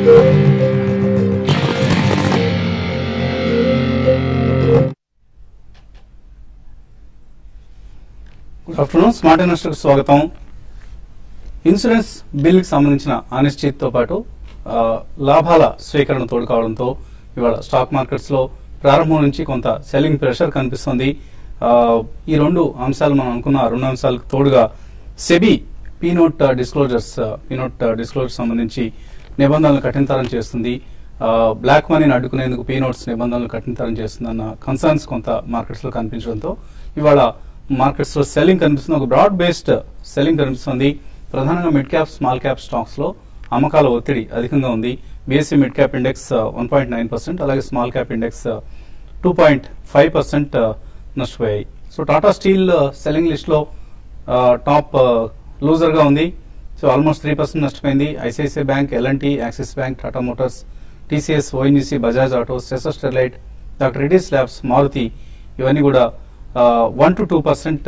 Good afternoon, smart ఇన్వెస్టర్కి స్వాగతం. Insurance బిల్కి సంబంధించిన అనిశ్చితితో పాటు లాభాల స్వీకరణ తోడు కావడంతో ఇవాళ స్టాక్ మార్కెట్స్ లో ప్రారంభం నుంచి కొంత సెల్లింగ్ ప్రెషర్ కనిపిస్తుంది. ఈ రెండు అంశాలు మనం అనుకున్న రెండు అంశాలకు తోడుగా సెబీ పీనోట్ డిస్క్లోజర్స్ సంబంధించి నిబంధనలు కఠినతరం చేస్తుంది. బ్లాక్ మనీని అడ్డుకునేందుకు పీనోట్స్ నిబంధనలు కఠినతరం చేస్తుందన్న కన్సర్న్స్ కొంత మార్కెట్స్ లో కనిపించడంతో ఇవాళ మార్కెట్స్ లో సెల్లింగ్ కనిపిస్తుంది. ఒక బ్రాడ్ బేస్డ్ సెల్లింగ్ కనిపిస్తుంది. ప్రధానంగా mid cap, small cap stocks లో అమ్మకాల ఒత్తిడి అధికంగా ఉంది. బీఎస్సీ మిడ్ క్యాప్ ఇండెక్స్ 1.9%, అలాగే స్మాల్ క్యాప్ ఇండెక్స్ 2.5% నష్టపోయాయి. So Tata steel selling list లో టాప్ లూజర్ గా ఉంది. సో ఆల్మోస్ట్ 3% నష్టపోయింది. ICICI bank, L and T, axis bank, Tata motors, TCS, ONGC, Bajaj autos, Sesa Sterlite, doctor Reddy's labs, Maruti ఇవన్నీ కూడా 1 to 2%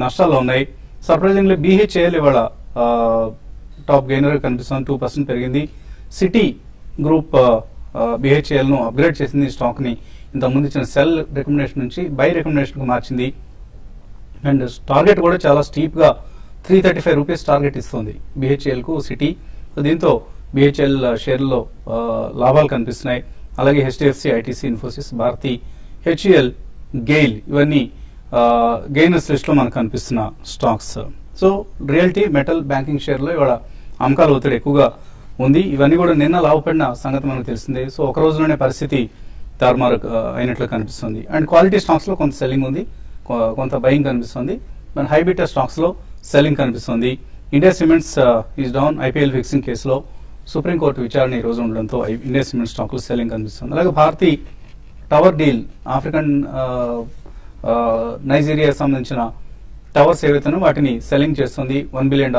నష్టాల్లో ఉన్నాయి. సర్ప్రైజింగ్లీ బీహెచ్ఏఎల్ ఇవాళ టాప్ గెయినర్ కనిపిస్తుంది, 2% పెరిగింది. సిటీ గ్రూప్ బీహెచ్ఏఎల్ ను అప్గ్రేడ్ చేసింది. స్టాక్ ని ఇంతకుముందు ఇచ్చిన సెల్ రికమెండేషన్ నుంచి బై రికమెండేషన్ కు మార్చింది. అండ్ టార్గెట్ కూడా చాలా స్టీప్ గా 335 రూపీస్ టార్గెట్ ఇస్తుంది బీహెచ్ఏఎల్ కు సిటీ. దీంతో బీహెచ్ఏఎల్ షేర్లలో లాభాలు కనిపిస్తున్నాయి. అలాగే HDFC, ITC, Infosys, Bharti, HEL, GAIL ఇవన్నీ గెయినర్స్ లిస్ట్ లో మనకు కనిపిస్తున్న stocks. So realty, metal, banking share లో ఇవాళ అమ్మకాల ఒత్తిడి ఎక్కువగా ఉంది. ఇవన్నీ కూడా నిన్న లాభపడిన సంగతి మనకు తెలిసిందే. సో ఒక రోజులోనే పరిస్థితి తారుమారు అయినట్లు కనిపిస్తుంది. అండ్ క్వాలిటీ స్టాక్స్ లో కొంత సెల్లింగ్ ఉంది, కొంత బయింగ్ కనిపిస్తుంది. మన హైబీటా స్టాక్స్ లో సెల్లింగ్ కనిపిస్తుంది. India Cements is down. IPL fixing కేసులో సుప్రీంకోర్టు విచారణ ఈ రోజు ఉండడంతో ఇండియా సిమెంట్ స్టాక్ లో సెల్లింగ్ కనిపిస్తుంది. అలాగే Bharti tower deal, African Nigeria సంబంధించిన టవర్స్ ఏవైతేనో వాటిని సెల్లింగ్ చేస్తుంది. $1 బిలియన్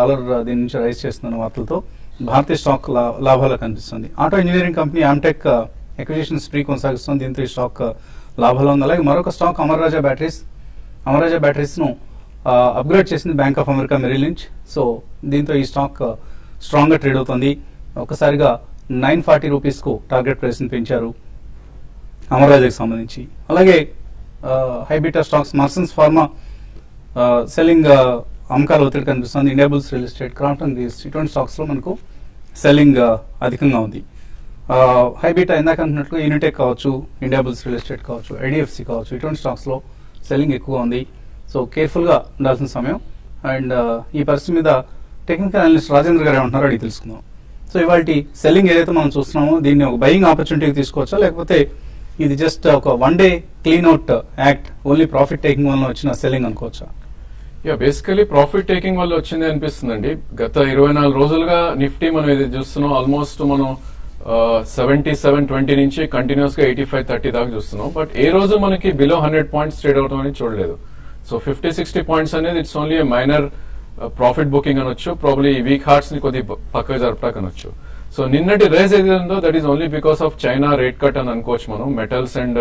దీని నుంచి రైజ్ చేస్తున్న వార్తలతో భారతీయ స్టాక్ లాభాలు కనిపిస్తుంది. Auto engineering company Amtek acquisition spree కొనసాగిస్తుంది. దీంతో ఈ స్టాక్ లాభాలు ఉంది. అలాగే మరొక స్టాక్ అమర్ రాజా బ్యాటరీస్ ను అప్గ్రేడ్ చేసింది bank of America Merrill Lynch. So దీంతో ఈ స్టాక్ స్ట్రాంగ్ గా ట్రేడ్ అవుతుంది. ఒకసారిగా 940 రూపీస్ కు టార్గెట్ ప్రైస్ ని పెంచారు అమర్రాజాకి సంబంధించి. అలాగే హైబీటా స్టాక్స్, మర్సన్స్ ఫార్మా సెల్లింగ్ అమ్మకాల ఒత్తిడి కనిపిస్తుంది. Indiabulls real estate, Crompton Greaves ఇటువంటి స్టాక్స్ లో మనకు సెల్లింగ్ అధికంగా ఉంది. హైబీటా ఇందాక అంటున్నట్లు యూనిటెక్ కావచ్చు, ఇండియాబుల్స్ రియల్ ఎస్టేట్ కావచ్చు, ఐడిఎఫ్సి కావచ్చు, ఇటువంటి స్టాక్స్ లో సెల్లింగ్ ఎక్కువ ఉంది. సో కేర్ఫుల్ గా ఉండాల్సిన సమయం. అండ్ ఈ పరిస్థితి మీద టెక్నికల్ అనలిస్ట్ రాజేంద్ర గారు ఏమంటున్నారో అడిగి తెలుసుకుందాం. సో ఇవాళ సెల్లింగ్ ఏదైతే మనం చూస్తున్నామో దీన్ని ఒక బయింగ్ ఆపర్చునిటీకి తీసుకోవచ్చా, లేకపోతే ఇది జస్ట్ ఒక one day clean out act, only profit taking వల్ల వచ్చిన సెల్లింగ్ అనుకోవచ్చా? బేసికలీ ప్రాఫిట్ టేకింగ్ వల్ల వచ్చింది అనిపిస్తుందండి. గత 24 రోజులుగా నిఫ్టీ మనం ఇది చూస్తున్నాం. ఆల్మోస్ట్ మనం 7720 నుంచి కంటిన్యూస్ గా 8530 దాకా చూస్తున్నాం. బట్ ఏ రోజు మనకి బిలో 100 పాయింట్స్ ట్రేడ్ అవడం అనేది చూడలేదు. సో 50-60 పాయింట్స్ అనేది it's only minor profit booking అనొచ్చు. ప్రాబ్లీ వీక్ హార్ట్స్ ని కొద్దిగా పక్కకు జరపడానికి అనొచ్చు. సో నిన్నటి రేజ్ ఏది ఉందో that is only because of China rate cut అని అనుకోవచ్చు మనం. మెటల్స్ అండ్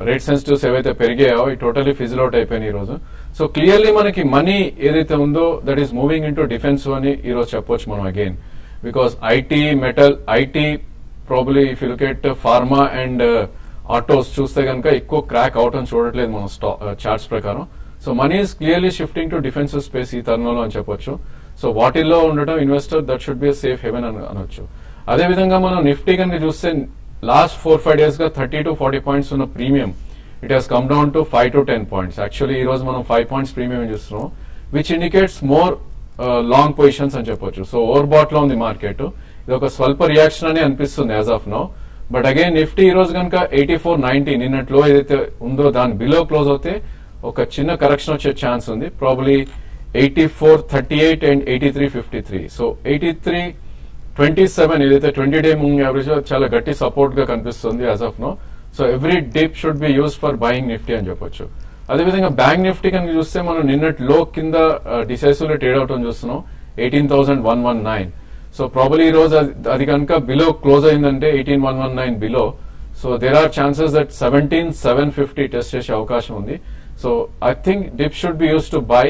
రేట్ సెన్సిటివ్స్ ఏవైతే పెరిగాయో ఈ టోటలీ ఫిజిల్ అవుట్ అయిపోయినాయి ఈ రోజు. సో క్లియర్లీ మనకి మనీ ఏదైతే ఉందో that is moving in to defence అని ఈ రోజు చెప్పొచ్చు మనం again. Because IT, metal, IT probably if you look at pharma and autos చూస్తే కనుక ఎక్కువ క్రాక్ అవుట్ అని చూడట్లేదు మనం చార్ట్స్ ప్రకారం. So money is clearly shifting to defensive space ఈ తరుణంలో అని చెప్పొచ్చు. సో వాటిల్లో ఉండటం investor that should be safe haven అనొచ్చు. అదేవిధంగా మనం నిఫ్టీ కనుక చూస్తే లాస్ట్ 4-5 డేస్ గా 30 to 40 పాయింట్స్ ఉన్న premium it has come down to 5 to 10 points. Actually ఈ రోజు మనం 5 పాయింట్స్ ప్రీమియం చూస్తున్నాం, which indicates more long positions అని చెప్పొచ్చు. సో ఓవర్ బాట్ లో ఉంది మార్కెట్. ఇది ఒక స్వల్ప రియాక్షన్ అని అనిపిస్తుంది as of now. But again Nifty ఈ రోజు కనుక 8490 నిన్నట్లో ఏదైతే ఉందో దాని బిలో క్లోజ్ అవుతే ఒక చిన్న కరెక్షన్ వచ్చే ఛాన్స్ ఉంది. Probably 8438 and 8353. సో 8327 ఏదైతే 20-డే మూవింగ్ యావరేజ్ చాలా గట్టి సపోర్ట్ గా కనిపిస్తుంది as of now. So every dip should be use for buying Nifty అని చెప్పొచ్చు. అదేవిధంగా బ్యాంక్ నిఫ్టీ కనుక చూస్తే మనం నిన్నటి లో కింద డిసైసివ్ లో ట్రేడ్ అవటం చూస్తున్నాం 18,119. సో ప్రాబలీ ఈ రోజు అది కనుక బిలో క్లోజ్ అయిందంటే 18,119 below. So there are chances that 17,750 test చేసే అవకాశం ఉంది. So I think dip should be use to buy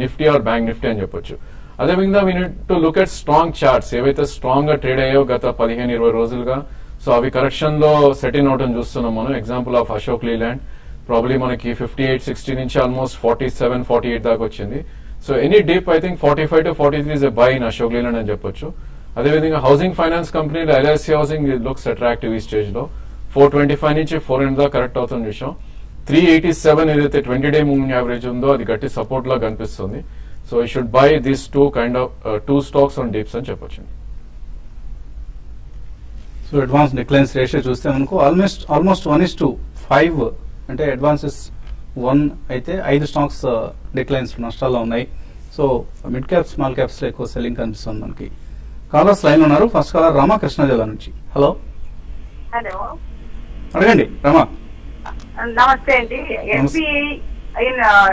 Nifty or bank Nifty అని చెప్పొచ్చు. అదేవిధంగా we need to look at strong charts, ఏవైతే స్ట్రాంగ్ గా ట్రేడ్ అయ్యో గత 15-20 రోజులుగా. సో అవి కరెక్షన్ లో సెటిల్ అవటం చూస్తున్నాం మనం. Example of Ashok Leyland probably మనకి 58-60 నుంచి ఆల్మోస్ట్ 47-48 దాకా వచ్చింది. So any dip I think 45 to 43 is a by in Ashok Leyland అని చెప్పొచ్చు. అదేవిధంగా హౌసింగ్ ఫైనాన్స్ కంపెనీలో ఎల్ఐసి హౌసింగ్ లుక్స్ అట్రాక్టివ్ ఈ స్టేజ్ లో. 425 నుంచి 400 దాకా కరెక్ట్ అవుతుంది విషయం. 387 ఏదైతే 20-day మూవింగ్ యావరేజ్ ఉందో అది గట్టి సపోర్ట్ లా కనిపిస్తుంది. So you should buy these two stocks on dips అని చెప్పొచ్చు. సో అడ్వాన్స్ డిక్లైన్స్ రేషియో చూస్తే మనకు ఆల్మోస్ట్ 1:5 అంటే అడ్వాన్సెస్ 1 అయితే 5 స్టాక్స్ డిక్లైన్స్ నష్టాల్లో ఉన్నాయి. So mid cap small caps లో ఎక్కువ సెల్లింగ్ కనిపిస్తుంది మనకి. కాలర్స్ లైన్ ఉన్నారు. ఫస్ట్ కాలర్ రమా కృష్ణా జిల్లా నుంచి. హలో హలో, అడగండి రమా. నమస్తే అండి. ఎస్బీఐ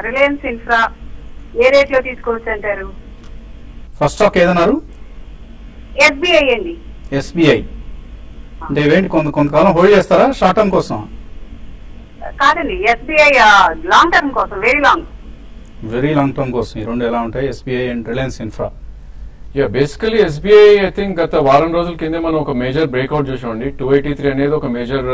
రిలయన్స్ ఇన్ఫ్రా ఏ రేట్ లో తీసుకోవచ్చు అంటారు? ఫస్ట్ స్టాక్ ఏదన్నారు? ఎస్బీఐ అండి. ఎస్బీఐ అంటే ఇవేంటి కొంతకాలం హోల్డ్ చేస్తారా షార్ట్ టర్మ్ కోసం? కాదండి, ఎస్బీఐ లాంగ్ టర్మ్ కోసం, వెరీ లాంగ్ టర్మ్ కోసం. ఈ రెండు ఎలా ఉంటాయి, SBI and Reliance Infra? Basically SBI I think గత వారం రోజుల కింద మనం ఒక మేజర్ బ్రేక్అవుట్ చూసామండి. 283 అనేది ఒక మేజర్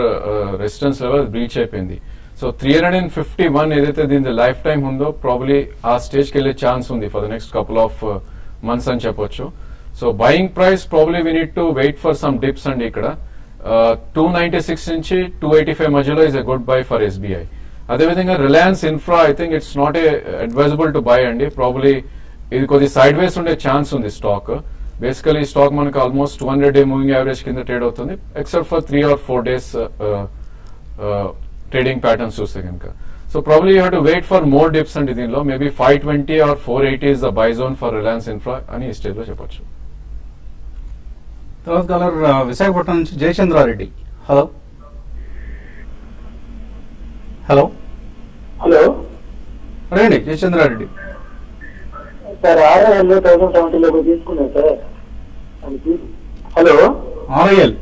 రెసిస్టెన్స్ లెవెల్ బ్రీచ్ అయిపోయింది. సో 351 ఏదైతే దీని లైఫ్ టైం ఉందో ప్రాబ్లీ ఆ స్టేజ్ కి వెళ్లే ఛాన్స్ ఉంది for the next couple of months అని చెప్పొచ్చు. So buying price probably we need to wait for some dips అండి. ఇక్కడ 296 నుంచి 285 మధ్యలో is a good buy for SBI. అదేవిధంగా Reliance infra I think it's not a advisable to buy అండి. Probably ఇది కొద్ది సైడ్ వేస్ ఉండే ఛాన్స్ ఉంది స్టాక్. బేసికలీ ఈ స్టాక్ మనకు ఆల్మోస్ట్ 200-day మూవింగ్ యావరేజ్ కింద ట్రేడ్ అవుతుంది, except for 3 or 4 days trading patterns చూస్తే కనుక. So probably you have to wait for more dips అండి దీనిలో. Maybe 520 or 480 is the buy zone for Reliance infra అని ఈ స్టేజ్ లో చెప్పొచ్చు. తర్వాత కలర్ విశాఖపట్నం నుంచి జయచంద్రారెడ్డి. హలో హలో హలో, అడగండి జయచంద్రారెడ్డి. సార్ ఆర్ఐఎల్ 1070 తీసుకున్నాను సార్. హలో, ఆర్ఐఎల్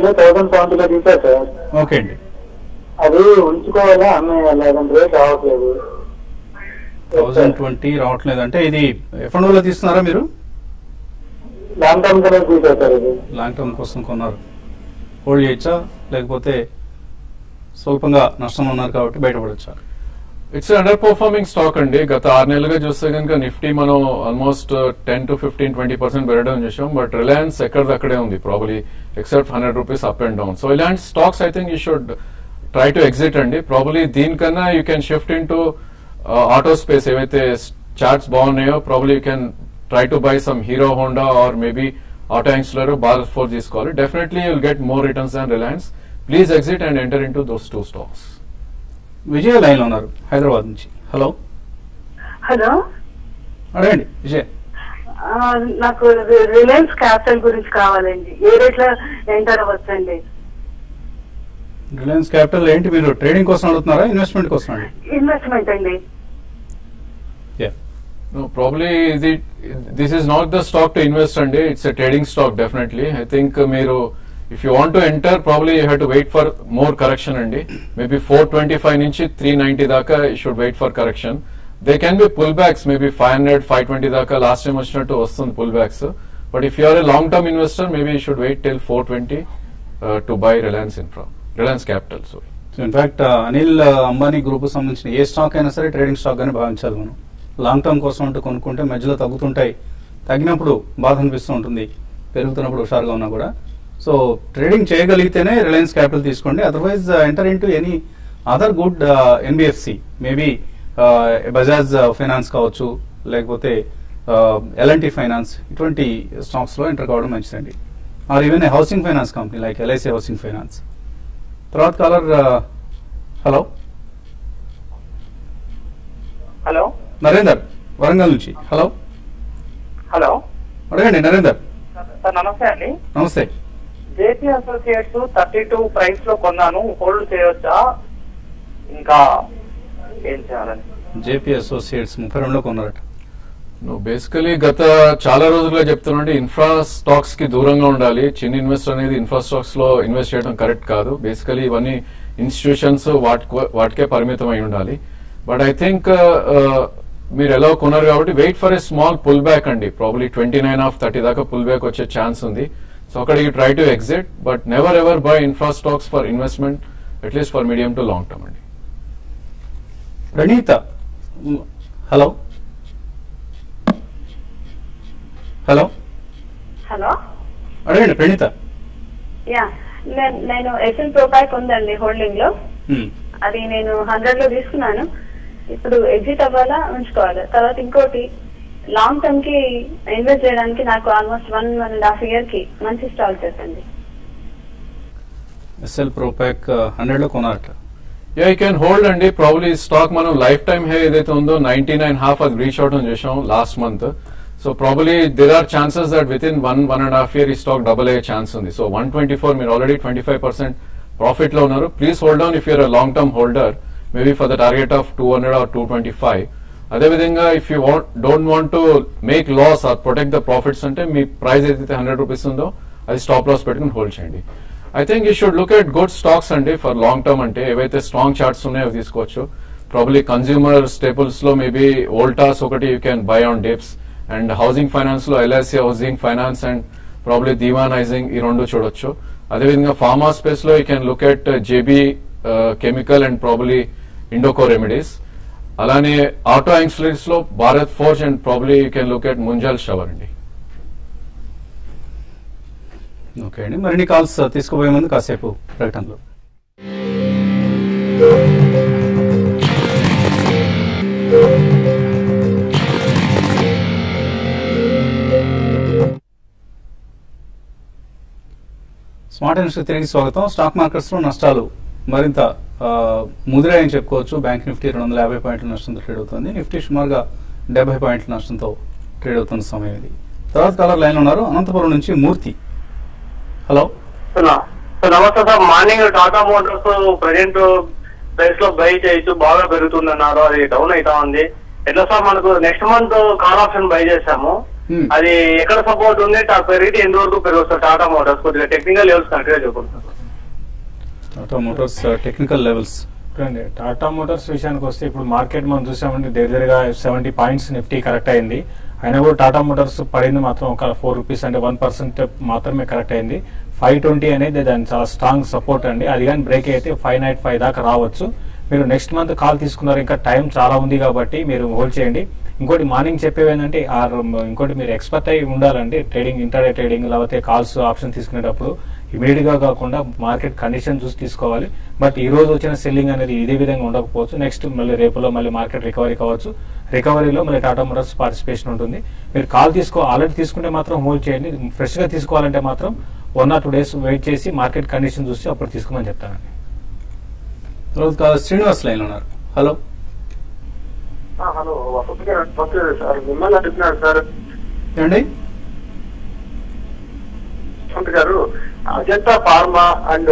1070 తీసా సార్. ఓకే అండి. అది ఉంచుకోవాలా అమ్మేయాలా? రేట్ రావట్లేదు. 1020 రావట్లేదు అంటే ఇది ఎఫ్ఎండ్ఓ లో తీస్తున్నారా మీరు? లాంగ్ టర్మ్ కూడా తీసా సార్. ఇది లాంగ్ టర్మ్ కోసం కొన్నారు. హోల్డ్ చేయొచ్చా లేకపోతే స్వల్పంగా నష్టం ఉన్నారు కాబట్టి బయటపడొచ్చా? ఇట్స్ అండర్ పర్ఫార్మింగ్ స్టాక్ అండి. గత 6 నెలలుగా చూస్తే కనుక నిఫ్టీ మనం ఆల్మోస్ట్ 10 to 15-20% పెరగడం చూసాం. బట్ రిలయన్స్ ఎక్కడిదక్కడే ఉంది probably, except 100 rupees up and down. So ఇలాంటి stocks I think you should try to exit అండి. ప్రాబ్లీ దీనికన్నా you can shift in to auto space. ఏవైతే చార్ట్స్ బాగున్నాయో probably you can try to buy some Hero Honda or maybe auto axle, Bharat forge తీసుకోవాలి. Definitely you'll get more returns than Reliance. Please exit and enter in to those 2 stocks. Vijaya line లో ఉన్నారు హైదరాబాద్ నుంచి. Hello hello, అడగండి విజయ్. నాకు Reliance capital గురించి కావాలండి. ఏ rate లో enter అవ్వచ్చండి? Reliance capital ఏంటి, మీరు ట్రేడింగ్ కోసం అడుగుతున్నారా ఇన్వెస్ట్మెంట్ కోసం అండి? ఇన్వెస్ట్మెంట్ అండి. No, probably this is not the stock to invest అండి. It's a trading stock definitely. I think మీరు if you want to enter probably you have to wait for more correction అండి. Maybe 425 నుంచి 390 దాకా you should wait for correction. There can be pullbacks, maybe 500, 520 దాకా last time వచ్చినట్టు వస్తుంది pullbacks. But if you are a long term investor maybe you should wait till 420 to buy Reliance Capital. So in fact Anil Ambani group సంబంధించిన ఏ stock అయినా సరే trading stock గానే భావించాలి మనం. Long term కోసం అంటూ కొనుక్కుంటే మధ్యలో తగ్గుతుంటాయి, తగ్గినప్పుడు బాధ అనిపిస్తూ ఉంటుంది, పెరుగుతున్నప్పుడు హుషారుగా ఉన్నా కూడా. సో ట్రేడింగ్ చేయగలిగితేనే రిలయన్స్ క్యాపిటల్ తీసుకోండి. Otherwise enter in to any other good NBFC, maybe Bajaj finance కావచ్చు, లేకపోతే ఎల్ఎన్టీ ఫైనాన్స్, ఇటువంటి స్టాక్స్ లో ఎంటర్ కావడం మంచిదండి. Or even a housing finance company like LIC housing finance. తర్వాత caller hello hello, Narender Warangal నుంచి. హలో హలో, అడగండి నరేందర్. సార్ నమస్తే అండి. నమస్తే. జేపీ అసోసియేట్స్ 32 ప్రైస్ లో కొన్నాను, హోల్డ్ చేయొచ్చా, ఇంకా ఏం చేయాలని? జేపీ అసోసియేట్స్ 32లో కొన్నారట. బేసికలీ గత చాలా రోజులుగా చెప్తున్నాండి, ఇన్ఫ్రా స్టాక్స్ కి దూరంగా ఉండాలి. చిన్న ఇన్వెస్టర్ అనేది ఇన్ఫ్రా స్టాక్స్ లో ఇన్వెస్ట్ చేయడం కరెక్ట్ కాదు. బేసికలీ ఇవన్నీ ఇన్స్టిట్యూషన్స్ వాటికే పరిమితం అయి ఉండాలి. బట్ ఐ థింక్ మీరు ఎలా కొన్నారు కాబట్టి wait for a small pull back అండి, ప్రాబ్లీ 29.30 దాకా పుల్ బ్యాక్ వచ్చే ఛాన్స్ ఉంది. సో అక్కడ you try to exit, but never ever buy infra stocks for investment, at least for medium to long term అండి. ప్రణీత, హలో హలో హలో, అడగండి Praneetha. Yeah నేను SL Propack ఉందండి holding లో, అది నేను 100 లో తీసుకున్నాను. ఇప్పుడు ఎగ్జిట్ అవ్వాలా ఉంచుకోవాలి? తర్వాత ఇంకోటి లాంగ్ టర్మ్ కి ఇన్వెస్ట్ చేయడానికి నాకు ఆల్మోస్ట్ 1.5 year కి మంచి స్టాక్ చెప్పండి. ఎస్ఎల్ ప్రోపాక్ 100 లో కొనారట. యా, యూ కెన్ హోల్డ్ అండి. ప్రాబ్లీ స్టాక్ మనం లైఫ్ టైమ్ హై ఏదైతే ఉందో 99.5 అది రీచ్ అవుట్ చేసాం last month. So probably there are chances that with in 1.5 year ఈ స్టాక్ డబుల్ అయ్యే ఛాన్స్ ఉంది. సో 124 మీరు ఆల్రెడీ 25% ప్రాఫిట్ లో ఉన్నారు. Please hold on if you're a long term holder, maybe for the target of 200 or 225. అదేవిధంగా if you don't want to make loss or protect the profits అంటే మీ price ఏదైతే 100 రూపీస్ ఉందో అది స్టాప్ లాస్ పెట్టుకుని హోల్డ్ చేయండి. I think you should look at good stocks అండి ఫర్ లాంగ్ టర్మ్. అంటే ఏవైతే స్ట్రాంగ్ చార్ట్స్ ఉన్నాయో అవి తీసుకోవచ్చు. ప్రాబ్లీ కన్స్యూమర్ స్టేపుల్స్ లో మేబీ వోల్టాస్ ఒకటి you can buy on dips, and housing finance లో LIC housing finance and probably Dewan housing ఈ రెండు చూడొచ్చు. అదేవిధంగా ఫార్మా స్పేస్ లో you can look at JB chemical and probably Indoco remedies. అలానే ఆటో యాక్సిలరీస్ లో Bharat forge and probably you can look at Munjal shower అండి. Okay అండి, మరిన్ని కాల్స్ తీసుకోబోయే ముందు కాసేపు ప్రకటనలు. స్మార్ట్ ఇన్వెస్టర్ తిరిగి స్వాగతం. స్టాక్ మార్కెట్స్ లో నష్టాలు మరింత ముదిరాయని చెప్పుకోవచ్చు. బ్యాంక్ నిఫ్టీ 250 పాయింట్ల నష్టంతో ట్రేడ్ అవుతుంది. నిఫ్టీ సుమారుగా 70 పాయింట్ల నష్టంతో ట్రేడ్ అవుతున్న సమయం ఇది. తర్వాత కాలర్ లైన్ ఉన్నారు, అనంతపురం నుంచి మూర్తి. హలో నమస్తే sir. Morning Tata Motors present price లో బై చేయొచ్చు, బాగా పెరుగుతుందన్నారు, అది డౌన్ అవుతా ఉంది. ఎట్లా సార్? మనకు next month call option by చేసాము, అది ఎక్కడ సపోర్ట్ ఉంది, పెరిగితే ఎన్ని వరకు పెరుగుతుంది టాటా మోటార్స్? కొద్దిగా టెక్నికల్ లెవెల్స్ కరెక్ట్గా చెప్పండి. టాటా మోటార్స్ టెక్నికల్ లెవెల్స్ చూడండి. టాటా మోటార్స్ విషయానికి వస్తే ఇప్పుడు మార్కెట్ మనం చూసామంటే దగ్గరగా 70 పాయింట్స్ నిఫ్టీ కరెక్ట్ అయింది. అయినా కూడా టాటా మోటార్స్ పడింది మాత్రం ఒక 4 రూపీస్, అంటే 1% మాత్రమే కరెక్ట్ అయింది. 520 అనేది దాని చాలా స్ట్రాంగ్ సపోర్ట్ అండి. అది కానీ బ్రేక్ అయితే 595 దాకా రావచ్చు. మీరు నెక్స్ట్ మంత్ కాల్ తీసుకున్నారు, ఇంకా టైం చాలా ఉంది కాబట్టి మీరు హోల్డ్ చేయండి. ఇంకోటి మార్నింగ్ చెప్పేవి ఏంటంటే ఇంకోటి మీరు ఎక్స్పర్ట్ అయి ఉండాలండి ట్రేడింగ్, ఇంటర్డే ట్రేడింగ్, లేకపోతే కాల్స్ ఆప్షన్ తీసుకునేటప్పుడు ఇమీడియట్ గా కాకుండా మార్కెట్ కండిషన్ చూసి తీసుకోవాలి. బట్ ఈ రోజు వచ్చిన సెల్లింగ్ అనేది ఇదే విధంగా ఉండకపోవచ్చు. నెక్స్ట్ మళ్ళీ రేపులో మళ్ళీ మార్కెట్ రికవరీ కావచ్చు. రికవరీలో మళ్ళీ టాటా మోటార్స్ పార్టిసిపేషన్ ఉంటుంది. మీరు కాల్ ఆల్రెడీ తీసుకుంటే మాత్రం హోల్డ్ చేయండి. ఫ్రెష్ గా తీసుకోవాలంటే మాత్రం 1 or 2 days వెయిట్ చేసి మార్కెట్ కండిషన్ చూసి అప్పుడు తీసుకోమని చెప్తానండి. శ్రీనివాస్ లైన్ ఉన్నారు. హలో హలో, వసంత్ గారు సార్, మిమ్మల్ని అడుగుతున్నాడు సార్. ఏండి వసంత్ గారు, Ajanta pharma and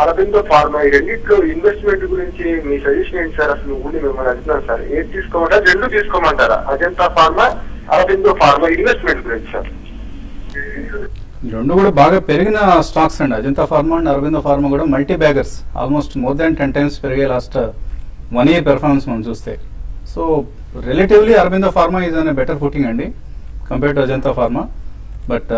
Aurobindo pharma ఈ రెండింటిలో ఇన్వెస్ట్మెంట్ గురించి మీ సజెషన్ ఏంటి సార్? అసలు మిమ్మల్ని అడుగుతున్నాను సార్, ఏది తీసుకోమంటారా? 2 తీసుకోమంటారా? Ajanta pharma, Aurobindo pharma investment గురించి సార్. 2 కూడా బాగా పెరిగిన స్టాక్స్ అండి. Ajanta pharma and Aurobindo pharma కూడా multi baggers, almost more than 10 times పెరిగాయి లాస్ట్ 1 year పెర్ఫార్మెన్స్ మనం చూస్తే. So relatively Aurobindo pharma is an better footing అండి compare to Ajanta pharma. But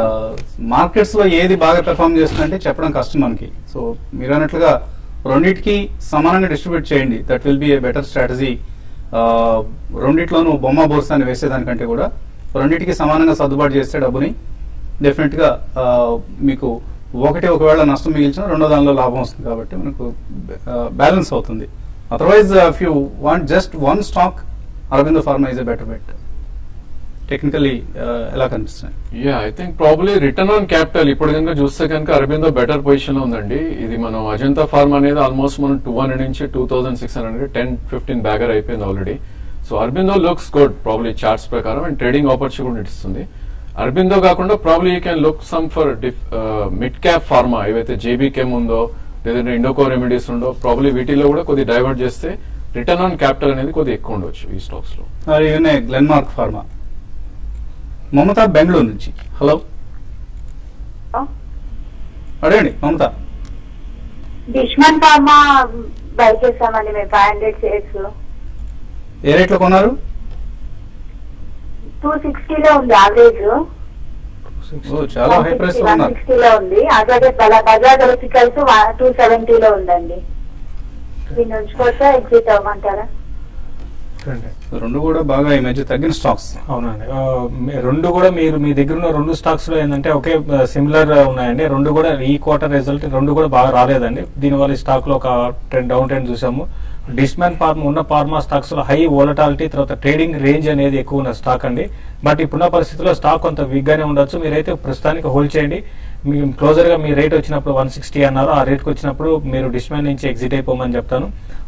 markets లో ఏది బాగా పెర్ఫార్మ్ చేస్తుందంటే చెప్పడం కష్టం మనకి. సో మీరు అన్నట్లుగా రెండింటికి సమానంగా డిస్ట్రిబ్యూట్ చేయండి, that will be a better strategy. రెండిట్లోనూ బొమ్మ బోర్సాన్ని వేసేదానికంటే కూడా రెండింటికి సమానంగా సర్దుబాటు చేస్తే డబ్బుని డెఫినెట్ గా మీకు ఒకవేళ నష్టం మిగిల్చినా రెండో దానిలో లాభం వస్తుంది. కాబట్టి మనకు బ్యాలెన్స్ అవుతుంది. Otherwise if you want just 1 stock, Aurobindo pharma is a better bet. Technically ఎలా కనిపిస్తుంది? Yeah, I think probably return on capital ఇప్పుడు కనుక చూస్తే కనుక అరబిందో బెటర్ పొజిషన్ లో ఉందండి. ఇది మనం అజంతా ఫార్మా అనేది ఆల్మోస్ట్ మనం 200 నుంచి 2600 10-15 బ్యాగర్ అయిపోయింది already. So Aurobindo looks good probably charts ప్రకారం, అండ్ ట్రేడింగ్ ఆపర్చునిటీ ఇస్తుంది. అరబిందో కాకుండా probably you can look some for mid cap pharma, ఏవైతే జేబీకెమ్ ఉందో లేదంటే ఇండోకో రెమెడీస్ ఉండో, ప్రాబ్లీ వీటిలో కూడా కొద్ది డైవర్ట్ చేస్తే రిటర్న్ ఆన్ క్యాపిటల్ అనేది కొద్దిగా ఎక్కువ ఉండొచ్చు ఈ స్టాక్స్ లో. గ్లెన్మార్క్ ఫార్మా. మమత బెంగళూరు నుంచి. హలో అడగండి మమత. దుష్మన్ ఫార్మా బై చేసామండి మేము 500 shares. ఏ రేట్లో కొన్నారు? 260 లో ఉంది యావరేజ్. చాలా హై ప్రైస్ లో ఉన్నారు. 160 లో ఉంది. అలాగే బజాజ్ ఎలక్ట్రికల్స్ 270 లో ఉందండి. దీన్ని ఉంచుకోవచ్చా, ఎగ్జిట్ అవ్వమంటారా? రెండు కూడా బాగా ఈ మధ్య తగ్గిన స్టాక్స్. అవునండి, రెండు కూడా మీరు మీ దగ్గర ఉన్న రెండు స్టాక్స్ లో ఏంటంటే ఒకే సిమిలర్ ఉన్నాయండి. రెండు కూడా ఈ క్వార్టర్ రిజల్ట్ రెండు కూడా బాగా రాలేదండి. దీనివల్ల ఈ స్టాక్ లో ఒక డౌన్ ట్రెండ్ చూసాము. డిస్మాన్ ఫార్మా ఉన్న ఫార్మా స్టాక్స్ లో హై వోలటాలిటీ, తర్వాత ట్రేడింగ్ రేంజ్ అనేది ఎక్కువ ఉన్న స్టాక్ అండి. బట్ ఇప్పుడున్న పరిస్థితుల్లో స్టాక్ కొంత వీక్ గానే ఉండొచ్చు. మీరైతే ప్రస్తుతానికి హోల్డ్ చేయండి. మీ క్లోజర్ గా మీ రేట్ వచ్చినప్పుడు 160 అన్నారు. ఆ రేట్ కి వచ్చినప్పుడు మీరు డిస్మాన్ నుంచి ఎగ్జిట్ అయిపోమని చెప్తాను.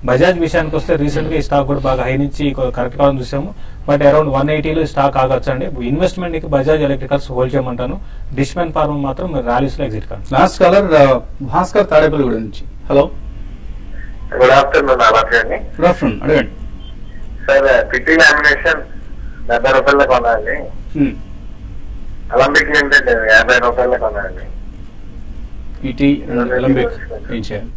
బజాజ్ విషయానికి వస్తే రీసెంట్ గా ఈ స్టాక్ కూడా బాగా హై నుంచి కరెక్ట్ కావాలని చూసాము. బట్ అరౌండ్ 180 లో స్టాక్ ఆగొచ్చు అండి. ఇన్వెస్ట్మెంట్ కి బజాజ్ ఎలక్ట్రికల్స్ హోల్డ్ చేయమంటాను. డిస్మాన్ ఫార్మా మాత్రం మీరు ర్యాలీస్ లో ఎగ్జిట్ కాదు. లాస్ట్ కలర్ భాస్కర్ తాడేపల్లి నుంచి. Hello, good afternoon. అలాగే అండి. గుడ్ ఆఫ్టర్నూన్, అడగండి సార్. పిటి లామినేషన్ 70 రూపాయలు కొనాలి. అలంబిక్ లిమిటెడ్ 50 రూపాయలు కొనాలి. పిటి ఒలింపిక్ ఏం చేయాలి?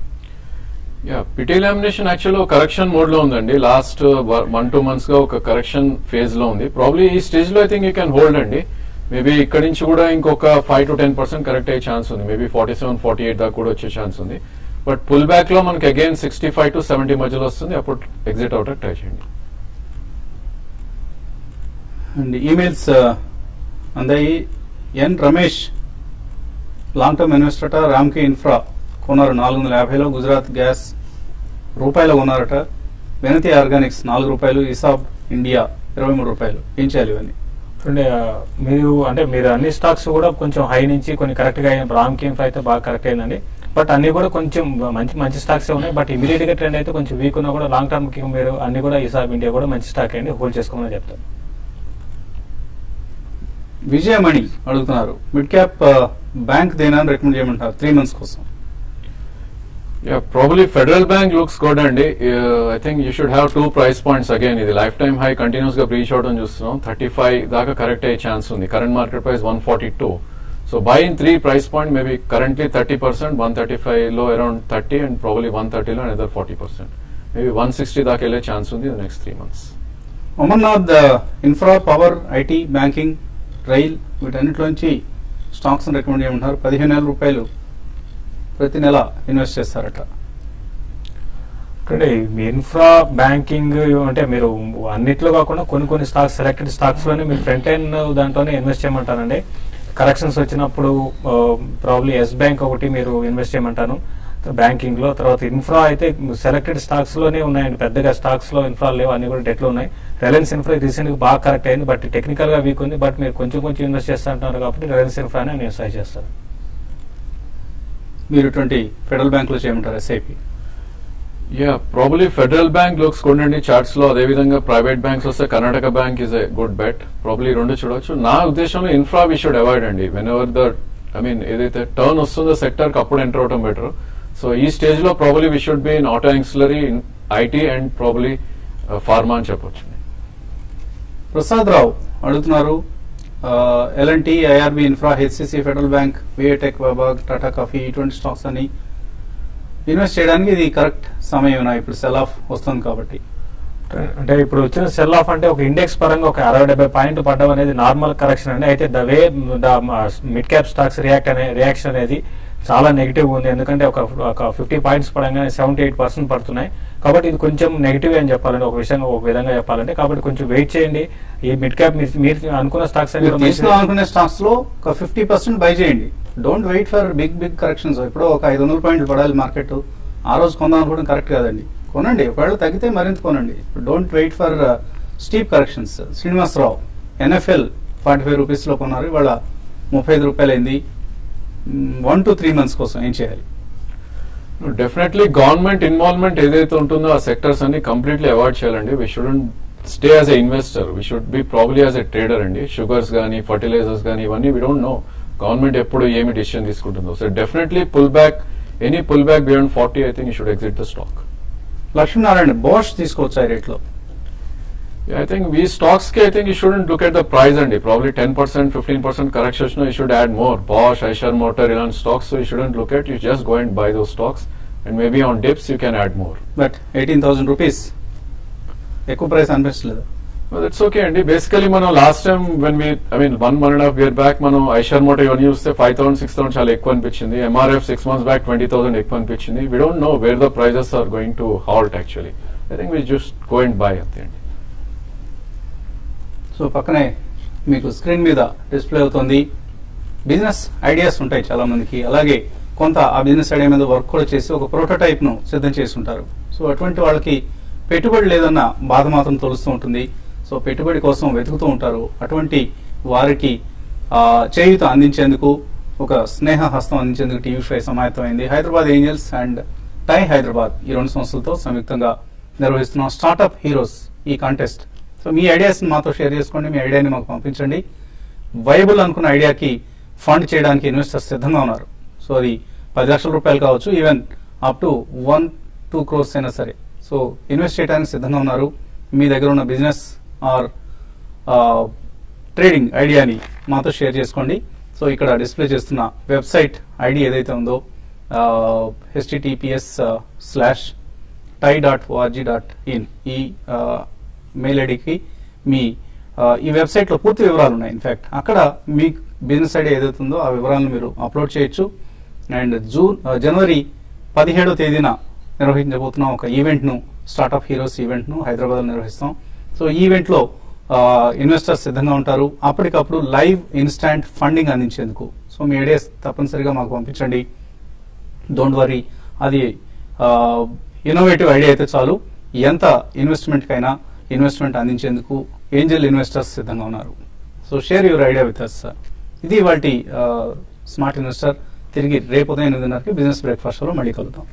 PT lamination actual correction mode లో ఉందండి. లాస్ట్ 1-2 months గా ఒక కరెక్షన్ ఫేజ్ లో ఉంది. ప్రాబ్లీ ఈ స్టేజ్ లో I think you can hold అండి. మేబీ ఇక్కడ నుంచి కూడా ఇంకొక 5 to 10% కరెక్ట్ అయ్యే ఛాన్స్ ఉంది. మేబీ 47-48 దాకా కూడా వచ్చే ఛాన్స్ ఉంది. బట్ పుల్ బ్యాక్ లో మనకి అగైన్ 65 to 70 మధ్యలో వస్తుంది. అప్పుడు ఎగ్జిట్ అవుట్ ట్రై చేయండి. అండ్ ఈమెయిల్స్ అందాయి. ఎన్ రమేష్ లాంగ్ టర్మ్ ఇన్వెస్టర్ అట. రామ్కి ఇన్ఫ్రా కొన్నారు 450లో. గుజరాత్ గ్యాస్ రూపాయలు కొన్నారట. వెనతి ఆర్గానిక్స్ 4 రూపాయలు. ఇసాబ్ ఇండియా 23 రూపాయలు. ఏం చేయాలి ఇవన్నీ? మీరు అన్ని స్టాక్స్ కూడా కొంచెం హై నుంచి కొన్ని కరెక్ట్ గా అయిన. రామ్కి ఇన్ఫ్రా అయితే బాగా కరెక్ట్ అయిందండి. బట్ అన్ని కూడా కొంచెం మంచి స్టాక్స్ ఉన్నాయి. బట్ ఇమీడియట్ గా ట్రెండ్ అయితే కొంచెం వీక్ ఉన్నా కూడా లాంగ్ టర్మ్ కి మీరు అన్ని కూడా ఇసాబ్ ఇండియా కూడా మంచి స్టాక్ అండి, హోల్డ్ చేసుకోమని చెప్తారు. విజయమణి అడుగుతున్నారు, mid cap bank Dena recommend చేయమంటారు 3 months కోసం? Probably Federal Bank looks good అండి. I think you should have 2 price points again. ఇది లైఫ్ టైమ్ హై కంటిన్యూస్ గా బ్రీచ్ అవుట్ అని చూస్తున్నాం. 35 దాకా కరెక్ట్ అయ్యే ఛాన్స్ ఉంది. Current market price 142. So by in 3 price point, maybe currently 30%, 135 లో around 30 and probably 130 లో అనదర్ 40%. మేబీ 160 దాకా వెళ్ళే ఛాన్స్ ఉంది next 3 months. Amarnath infra, power, IT, banking, rail వీటన్నిటిలోంచి స్టాక్స్ రికమెండ్ చేయమంటారు. 15,000 రూపాయలు ప్రతి నెల ఇన్వెస్ట్ చేస్తారట. ఇన్ఫ్రా, బ్యాంకింగ్ అంటే మీరు అన్నిట్లో కాకుండా కొన్ని స్టాక్స్, సెలెక్టెడ్ స్టాక్స్ లోనే మీరు ఫ్రంట్ ఎండ్ దాంట్లోనే ఇన్వెస్ట్ చేయమంటానండి. కరెక్షన్స్ వచ్చినప్పుడు ప్రాబ్లీ ఎస్ బ్యాంక్ ఒకటి మీరు ఇన్వెస్ట్ చేయమంటాను బ్యాంకింగ్ లో. తర్వాత ఇన్ఫ్రా అయితే సెలెక్టెడ్ స్టాక్స్ లోనే ఉన్నాయండి. పెద్దగా స్టాక్స్ లో ఇన్ఫ్రా లేవు, అన్ని కూడా డెట్ లో ఉన్నాయి. రిలయన్స్ ఇన్ఫ్రా రీసెంట్ గా బాగా కరెక్ట్ అయింది, బట్ టెక్నికల్ గా వీక్ ఉంది. బట్ మీరు కొంచెం ఇన్వెస్ట్ చేస్తా అంటున్నారు కాబట్టి రిలయన్స్ ఇన్ఫ్రా నేను సజెస్ట్ చేస్తాను. మీరు 20 ఫెడరల్ బ్యాంక్ లో చేయమంటారు SIP? Probably federal bank looks good అండి చార్ట్స్ లో. అదే విధంగా ప్రైవేట్ బ్యాంక్స్ వస్తే Karnataka bank is a good bet. Probably రెండు చూడొచ్చు. నా ఉద్దేశంలో ఇన్ఫ్రా వి షుడ్ అవాయిడ్ అండి. వెన్ ఎవర్ ఏదైతే టర్న్ వస్తుందో సెక్టర్ కి అప్పుడు ఎంటర్ అవడం బెటర్. సో ఈ స్టేజ్ లో probably we should be in auto ancillary, IT and probably pharma అని చెప్పొచ్చు. ప్రసాద్ రావు అడుగుతున్నారు, LNT, IRB infra, HCC, federal bank, విఏటెక్, బాబాగ్, Tata coffee ఇటువంటి స్టాక్స్ అని ఇన్వెస్ట్ చేయడానికి ఇది కరెక్ట్ సమయం ఇప్పుడు సెల్ ఆఫ్ వస్తుంది కాబట్టి? అంటే ఇప్పుడు వచ్చిన సెల్ ఆఫ్ అంటే ఒక ఇండెక్స్ పరంగా ఒక 60-70 పాయింట్ పడ్డం అనేది నార్మల్ కరెక్షన్ అండి. అయితే the way mid cap stocks reaction అనేది చాలా నెగిటివ్ ఉంది. ఎందుకంటే ఒక 50 పాయింట్స్ పడంగానే 78% పడుతున్నాయి. కాబట్టి ఇది కొంచెం నెగిటివ్ అని చెప్పాలండి, ఒక విధంగా చెప్పాలంటే. కాబట్టి కొంచెం వెయిట్ చేయండి. ఈ మిడ్ క్యాప్ మీరు అనుకున్న స్టాక్స్ అనుకునే స్టాక్స్ లో ఒక 50% బై చేయండి. Don't wait for big corrections. ఇప్పుడు ఒక 500 పాయింట్లు పడాలి మార్కెట్, ఆ రోజు కొందాం అనుకోవడం కరెక్ట్ కాదండి. కొనండి, ఒకవేళ తగ్గితే మరింత కొనండి. Don't wait for steep corrections. Srinivasarao NFL 45 rupees లో కొన్నారు, ఇవాళ 35 రూపాయలు అయింది. 1 to 3 months కోసం ఏం చేయాలి? డెఫినెట్లీ గవర్నమెంట్ ఇన్వాల్వ్మెంట్ ఏదైతే ఉంటుందో ఆ సెక్టర్స్ అన్ని కంప్లీట్లీ అవాయిడ్ చేయాలండి. We shouldn't stay as a investor, we should be probably as a trader అండి. షుగర్స్ కానీ ఫర్టిలైజర్స్ కానీ ఇవన్నీ వీ డోంట్ నో గవర్నమెంట్ ఎప్పుడు ఏమి డిసిషన్ తీసుకుంటుందో. So definitely pull back, any pull back beyond 40 I think you should exit the stock. Lakshminarayana, Bosch తీసుకోవచ్చా ఈ rate లో? I think we stocks I think you shouldn't look at the price and probably 10%, 15% correction. You should add more. Bosch, Eicher Motor, Iran stocks. So you shouldn't look at. You just go and buy those stocks, and maybe on dips you can add more. But 18,000 rupees. ఎక్కువ price అనిపించలేదు. That's okay అండి. Basically మనం last time when we I mean 1.5 year back మనం Eicher motor ఇవన్నీ చూస్తే 5,000 6,000 చాలా ఎక్కువ అనిపించింది. MRF 6 months బ్యాక్ 20,000 ఎక్కువ అనిపించింది. We don't know where the prices are going to halt actually. I think we just go and buy అంతే అండి. సో పక్కనే మీకు స్క్రీన్ మీద డిస్ప్లే అవుతుంది. బిజినెస్ ఐడియాస్ ఉంటాయి చాలా మందికి, అలాగే కొంత ఆ బిజినెస్ ఐడియా మీద వర్క్ కూడా చేసి ఒక ప్రోటోటైప్ ను సిద్ధం చేసి ఉంటారు. సో అటువంటి వాళ్ళకి పెట్టుబడి లేదన్న బాధ మాత్రం తోలుస్తూ ఉంటుంది. సో పెట్టుబడి కోసం వెతుకుతూ ఉంటారు. అటువంటి వారికి చేయూత అందించేందుకు, ఒక స్నేహ హస్తం అందించేందుకు TV5 సమాయత్తమైంది. Hyderabad angels and tie Hyderabad ఈ 2 సంస్థలతో సంయుక్తంగా నిర్వహిస్తున్న స్టార్ట్అప్ హీరోస్ ఈ కాంటెస్ట్. సో మీ ఐడియాస్ మాతో షేర్ చేసుకోండి, మీ ఐడియాని మాకు పంపించండి. వైబుల్ అనుకున్న ఐడియాకి ఫండ్ చేయడానికి ఇన్వెస్టర్స్ సిద్ధంగా ఉన్నారు. సో అది 10 లక్షల రూపాయలు కావచ్చు, ఈవెన్ అప్ టు 1-2 crores అయినా సరే. సో ఇన్వెస్ట్ చేయడానికి సిద్ధంగా ఉన్నారు. మీ దగ్గర ఉన్న బిజినెస్ ఆర్ ట్రేడింగ్ ఐడియాని మాతో షేర్ చేసుకోండి. సో ఇక్కడ డిస్ప్లే చేస్తున్న వెబ్సైట్ ఐడి ఏదైతే ఉందో https:/tai.org.in ఈ మెయిల్ ఐడికి మీ ఈ వెబ్సైట్ లో పూర్తి వివరాలు ఉన్నాయి. ఇన్ఫాక్ట్ అక్కడ మీ బిజినెస్ ఐడియా ఏదైతే ఉందో ఆ వివరాలను మీరు అప్లోడ్ చేయొచ్చు. అండ్ జనవరి 17వ తేదీన నిర్వహించబోతున్నాం ఒక ఈవెంట్ ను, స్టార్ట్అప్ హీరోస్ ఈవెంట్ ను హైదరాబాద్ లో నిర్వహిస్తాం. సో ఈ ఈవెంట్ లో ఇన్వెస్టర్స్ సిద్ధంగా ఉంటారు అప్పటికప్పుడు లైవ్ ఇన్స్టాంట్ ఫండింగ్ అందించేందుకు. సో మీ ఐడియాస్ తప్పనిసరిగా మాకు పంపించండి. డోంట్ వరీ, అది ఇన్నోవేటివ్ ఐడియా అయితే చాలు. ఎంత ఇన్వెస్ట్మెంట్ కైనా ఇన్వెస్ట్మెంట్ అందించేందుకు ఏంజల్ ఇన్వెస్టర్స్ సిద్ధంగా ఉన్నారు. So share your idea with us. ఇది ఇవాల్టి స్మార్ట్ ఇన్వెస్టర్. తిరిగి రేపు ఉదయం 8:30కి బిజినెస్ బ్రేక్ఫాస్ట్ లో మళ్ళీ కలుద్దాం.